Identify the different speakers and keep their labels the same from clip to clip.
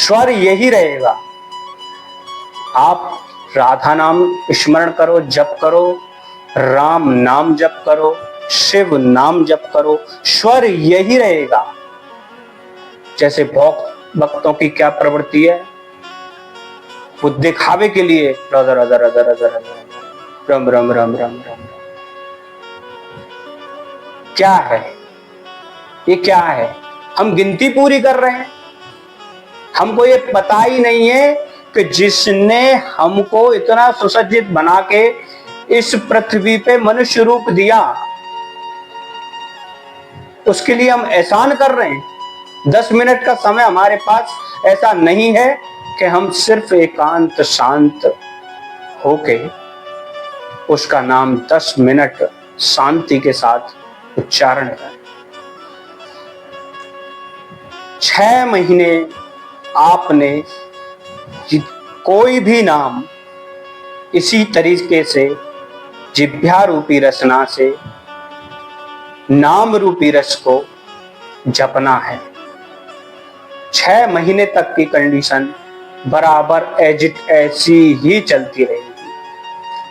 Speaker 1: स्वर यही रहेगा। आप राधा नाम स्मरण करो, जप करो, राम नाम जप करो, शिव नाम जप करो, स्वर यही रहेगा। जैसे भक्तों की क्या प्रवृत्ति है, वो दिखावे के लिए राधा राधा राधा राधा राधा, राम राम राम राम राम। क्या है ये, क्या है? हम गिनती पूरी कर रहे हैं। हमको ये पता ही नहीं है कि जिसने हमको इतना सुसज्जित बना के इस पृथ्वी पे मनुष्य रूप दिया, उसके लिए हम एहसान कर रहे हैं। 10 मिनट का समय हमारे पास ऐसा नहीं है कि हम सिर्फ एकांत शांत होके उसका नाम 10 मिनट शांति के साथ उच्चारण करें। 6 महीने आपने कोई भी नाम इसी तरीके से जिह्वा रूपी रसना से नाम रूपी रस को जपना है। 6 महीने तक की कंडीशन बराबर ऐसी ही चलती रहेगी।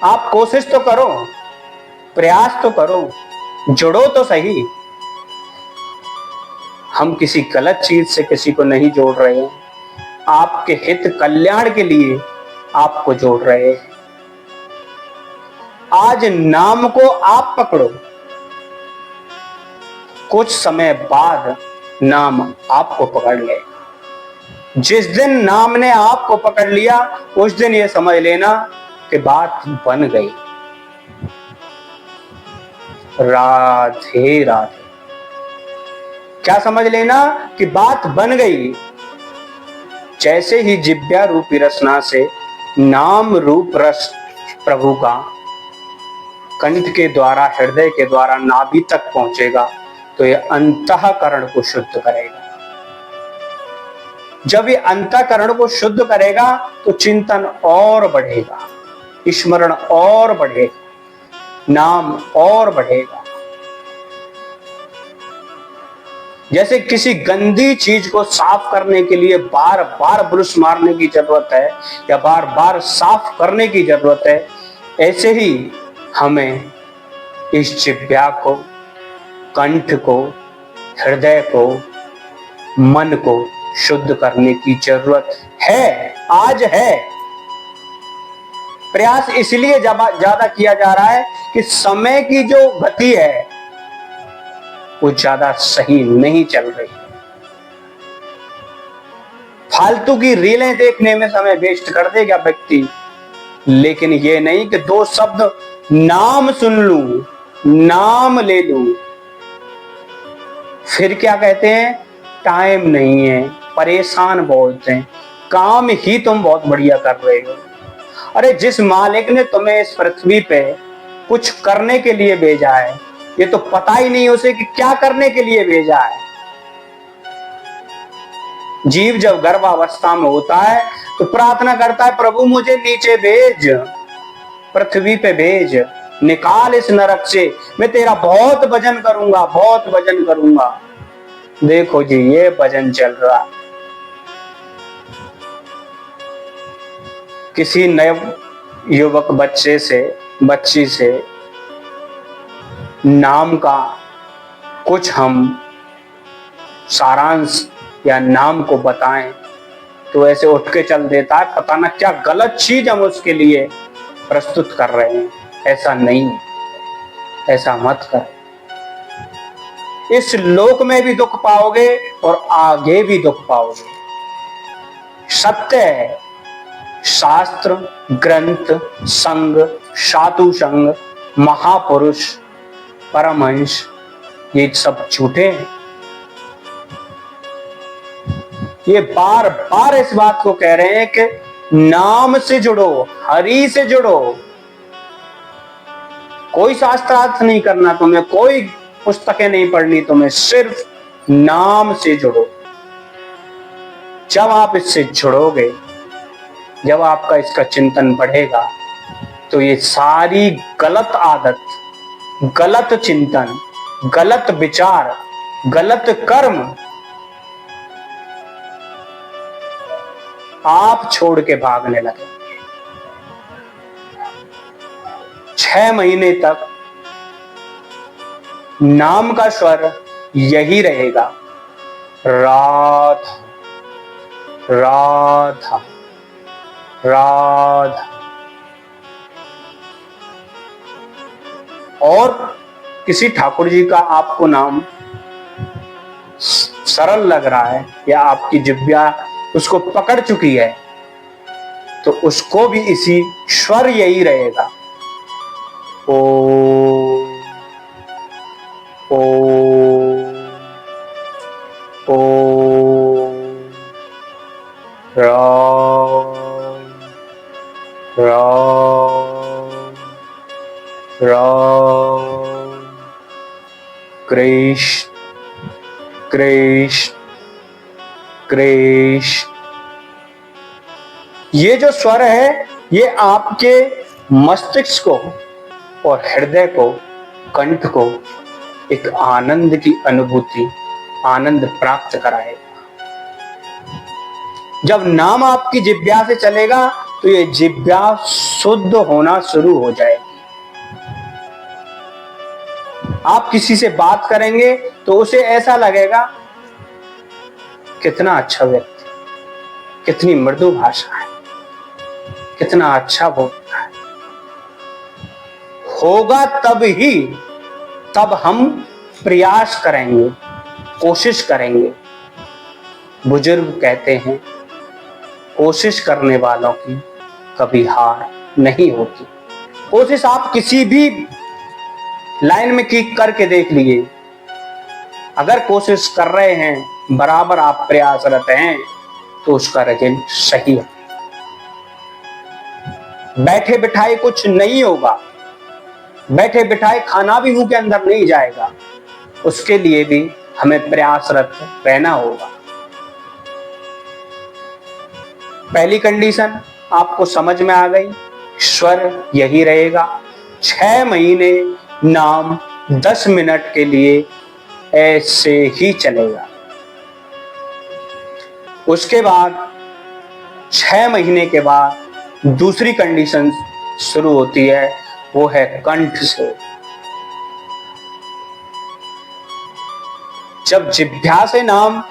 Speaker 1: आप कोशिश तो करो, प्रयास तो करो, जुड़ो तो सही। हम किसी गलत चीज से किसी को नहीं जोड़ रहे हैं, आपके हित कल्याण के लिए आपको जोड़ रहे हैं। आज नाम को आप पकड़ो, कुछ समय बाद नाम आपको पकड़ लेगा। जिस दिन नाम ने आपको पकड़ लिया, उस दिन ये समझ लेना कि बात बन गई। राधे राधे। क्या समझ लेना कि बात बन गई। जैसे ही जिह्वा रूपी रसना से नाम रूप रस प्रभु का कंठ के द्वारा, हृदय के द्वारा नाभि तक पहुंचेगा, तो ये अंतःकरण को शुद्ध करेगा। जब ये अंतःकरण को शुद्ध करेगा तो चिंतन और बढ़ेगा, स्मरण और बढ़ेगा, नाम और बढ़ेगा। जैसे किसी गंदी चीज को साफ करने के लिए बार बार ब्रश मारने की जरूरत है या बार बार साफ करने की जरूरत है, ऐसे ही हमें इस जिह्वा को, कंठ को, हृदय को, मन को शुद्ध करने की जरूरत है, आज है। प्रयास इसलिए ज्यादा किया जा रहा है कि समय की जो गति है वो ज्यादा सही नहीं चल रही। फालतू की रीलें देखने में समय वेस्ट कर देगा व्यक्ति, लेकिन ये नहीं कि 2 शब्द नाम सुन लूं, नाम ले लूं, फिर क्या कहते हैं, टाइम नहीं है, परेशान बहुत हैं, काम ही तुम बहुत बढ़िया कर रहे हो। अरे जिस मालिक ने तुम्हें इस पृथ्वी पे कुछ करने के लिए भेजा है, ये तो पता ही नहीं उसे कि क्या करने के लिए भेजा है। जीव जब गर्भावस्था में होता है तो प्रार्थना करता है, प्रभु मुझे नीचे भेज, पृथ्वी पे भेज, निकाल इस नरक से, मैं तेरा बहुत भजन करूंगा, बहुत भजन करूंगा। देखो जी, ये भजन चल रहा। किसी नए युवक बच्चे से, बच्ची से नाम का कुछ हम सारांश या नाम को बताएं तो ऐसे उठ के चल देता है, पता ना क्या गलत चीज हम उसके लिए प्रस्तुत कर रहे हैं। ऐसा नहीं, ऐसा मत कर। इस लोक में भी दुख पाओगे और आगे भी दुख पाओगे। सत्य है, शास्त्र, ग्रंथ, संग, साधु संग, महापुरुष, परमहंस, ये सब झूठे हैं। ये बार बार इस बात को कह रहे हैं कि नाम से जुड़ो, हरि से जुड़ो। कोई शास्त्रार्थ नहीं करना तुम्हें, कोई पुस्तकें नहीं पढ़नी तुम्हें, सिर्फ नाम से जुड़ो। जब आप इससे जुड़ोगे, जब आपका इसका चिंतन बढ़ेगा, तो ये सारी गलत आदत, गलत चिंतन, गलत विचार, गलत कर्म आप छोड़ के भागने लगे। 6 महीने तक नाम का स्वर यही रहेगा, राधा राधा राधा। और किसी ठाकुर जी का आपको नाम सरल लग रहा है या आपकी जिह्वा उसको पकड़ चुकी है, तो उसको भी इसी स्वर यही रहेगा, ओ ओ ओ राम राम राम कृष्ण कृष्ण कृष्ण। ये जो स्वर है ये आपके मस्तिष्क को और हृदय को, कंठ को एक आनंद की अनुभूति, आनंद प्राप्त कराएगा। जब नाम आपकी जिह्वा से चलेगा तो ये जिह्वा शुद्ध होना शुरू हो जाएगी। आप किसी से बात करेंगे तो उसे ऐसा लगेगा, कितना अच्छा व्यक्ति, कितनी मृदु भाषा है, कितना अच्छा बोलता है। होगा तब हम प्रयास करेंगे, कोशिश करेंगे। बुजुर्ग कहते हैं, कोशिश करने वालों की कभी हार नहीं होती। कोशिश आप किसी भी लाइन में क्लिक करके देख लीजिए, अगर कोशिश कर रहे हैं, बराबर आप प्रयासरत हैं, तो उसका रिजल्ट सही है। बैठे बिठाए कुछ नहीं होगा, बैठे बिठाए खाना भी मुंह के अंदर नहीं जाएगा, उसके लिए भी हमें प्रयासरत रहना होगा। पहली कंडीशन आपको समझ में आ गई, स्वर यही रहेगा। 6 महीने नाम 10 मिनट के लिए ऐसे ही चलेगा। उसके बाद 6 महीने के बाद दूसरी कंडीशन शुरू होती है, वो है कंठ से। जब जिह्वा से नाम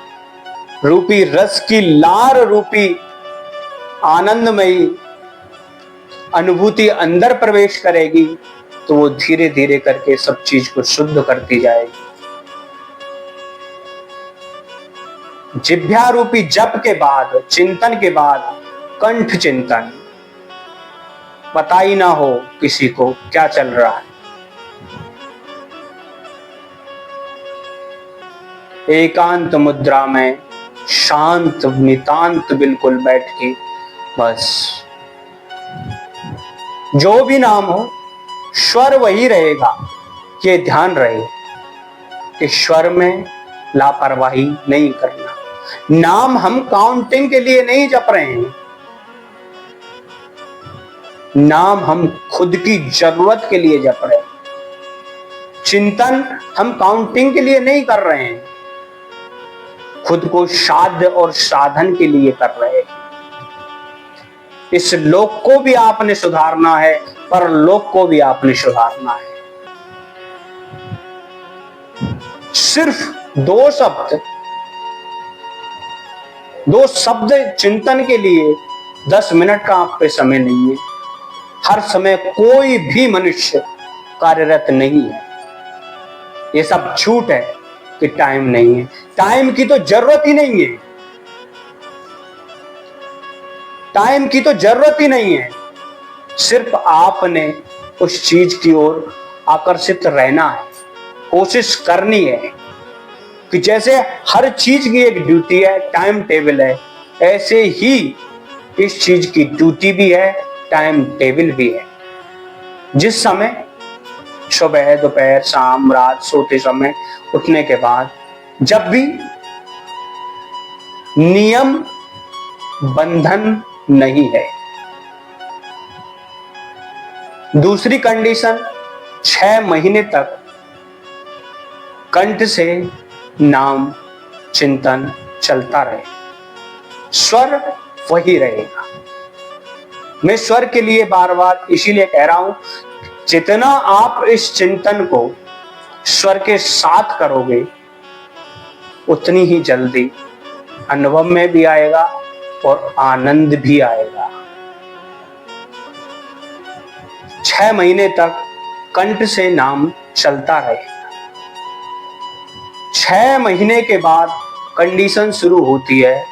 Speaker 1: रूपी रस की लार रूपी आनंदमयी अनुभूति अंदर प्रवेश करेगी, तो वो धीरे धीरे करके सब चीज को शुद्ध करती जाएगी। जिह्वा रूपी जप के बाद, चिंतन के बाद कंठ चिंतन, पता ही ना हो किसी को क्या चल रहा है। एकांत मुद्रा में शांत नितांत बिल्कुल बैठ के बस जो भी नाम हो, स्वर वही रहेगा। ये ध्यान रहे कि स्वर में लापरवाही नहीं करना। नाम हम काउंटिंग के लिए नहीं जप रहे हैं, नाम हम खुद की जरूरत के लिए जप रहे हैं। चिंतन हम काउंटिंग के लिए नहीं कर रहे हैं, खुद को साध्य और साधन के लिए कर रहे हैं। इस लोक को भी आपने सुधारना है, परलोक को भी आपने सुधारना है। सिर्फ 2 शब्द चिंतन के लिए 10 मिनट का आप पे समय नहीं है। हर समय कोई भी मनुष्य कार्यरत नहीं है। ये सब झूठ है कि टाइम नहीं है। टाइम की तो जरूरत ही नहीं है, टाइम की तो जरूरत ही नहीं है। सिर्फ आपने उस चीज की ओर आकर्षित रहना है, कोशिश करनी है कि जैसे हर चीज की एक ड्यूटी है, टाइम टेबल है, ऐसे ही इस चीज की ड्यूटी भी है, टाइम टेबल भी है। जिस समय सुबह, दोपहर, शाम, रात, सोते समय, उठने के बाद, जब भी नियम बंधन नहीं है। दूसरी कंडीशन, 6 महीने तक कंठ से नाम चिंतन चलता रहे। स्वर वही रहेगा। मैं स्वर के लिए बार बार इसीलिए कह रहा हूं, जितना आप इस चिंतन को स्वर के साथ करोगे उतनी ही जल्दी अनुभव में भी आएगा और आनंद भी आएगा। 6 महीने तक कंठ से नाम चलता रहेगा। 6 महीने के बाद कंडीशन शुरू होती है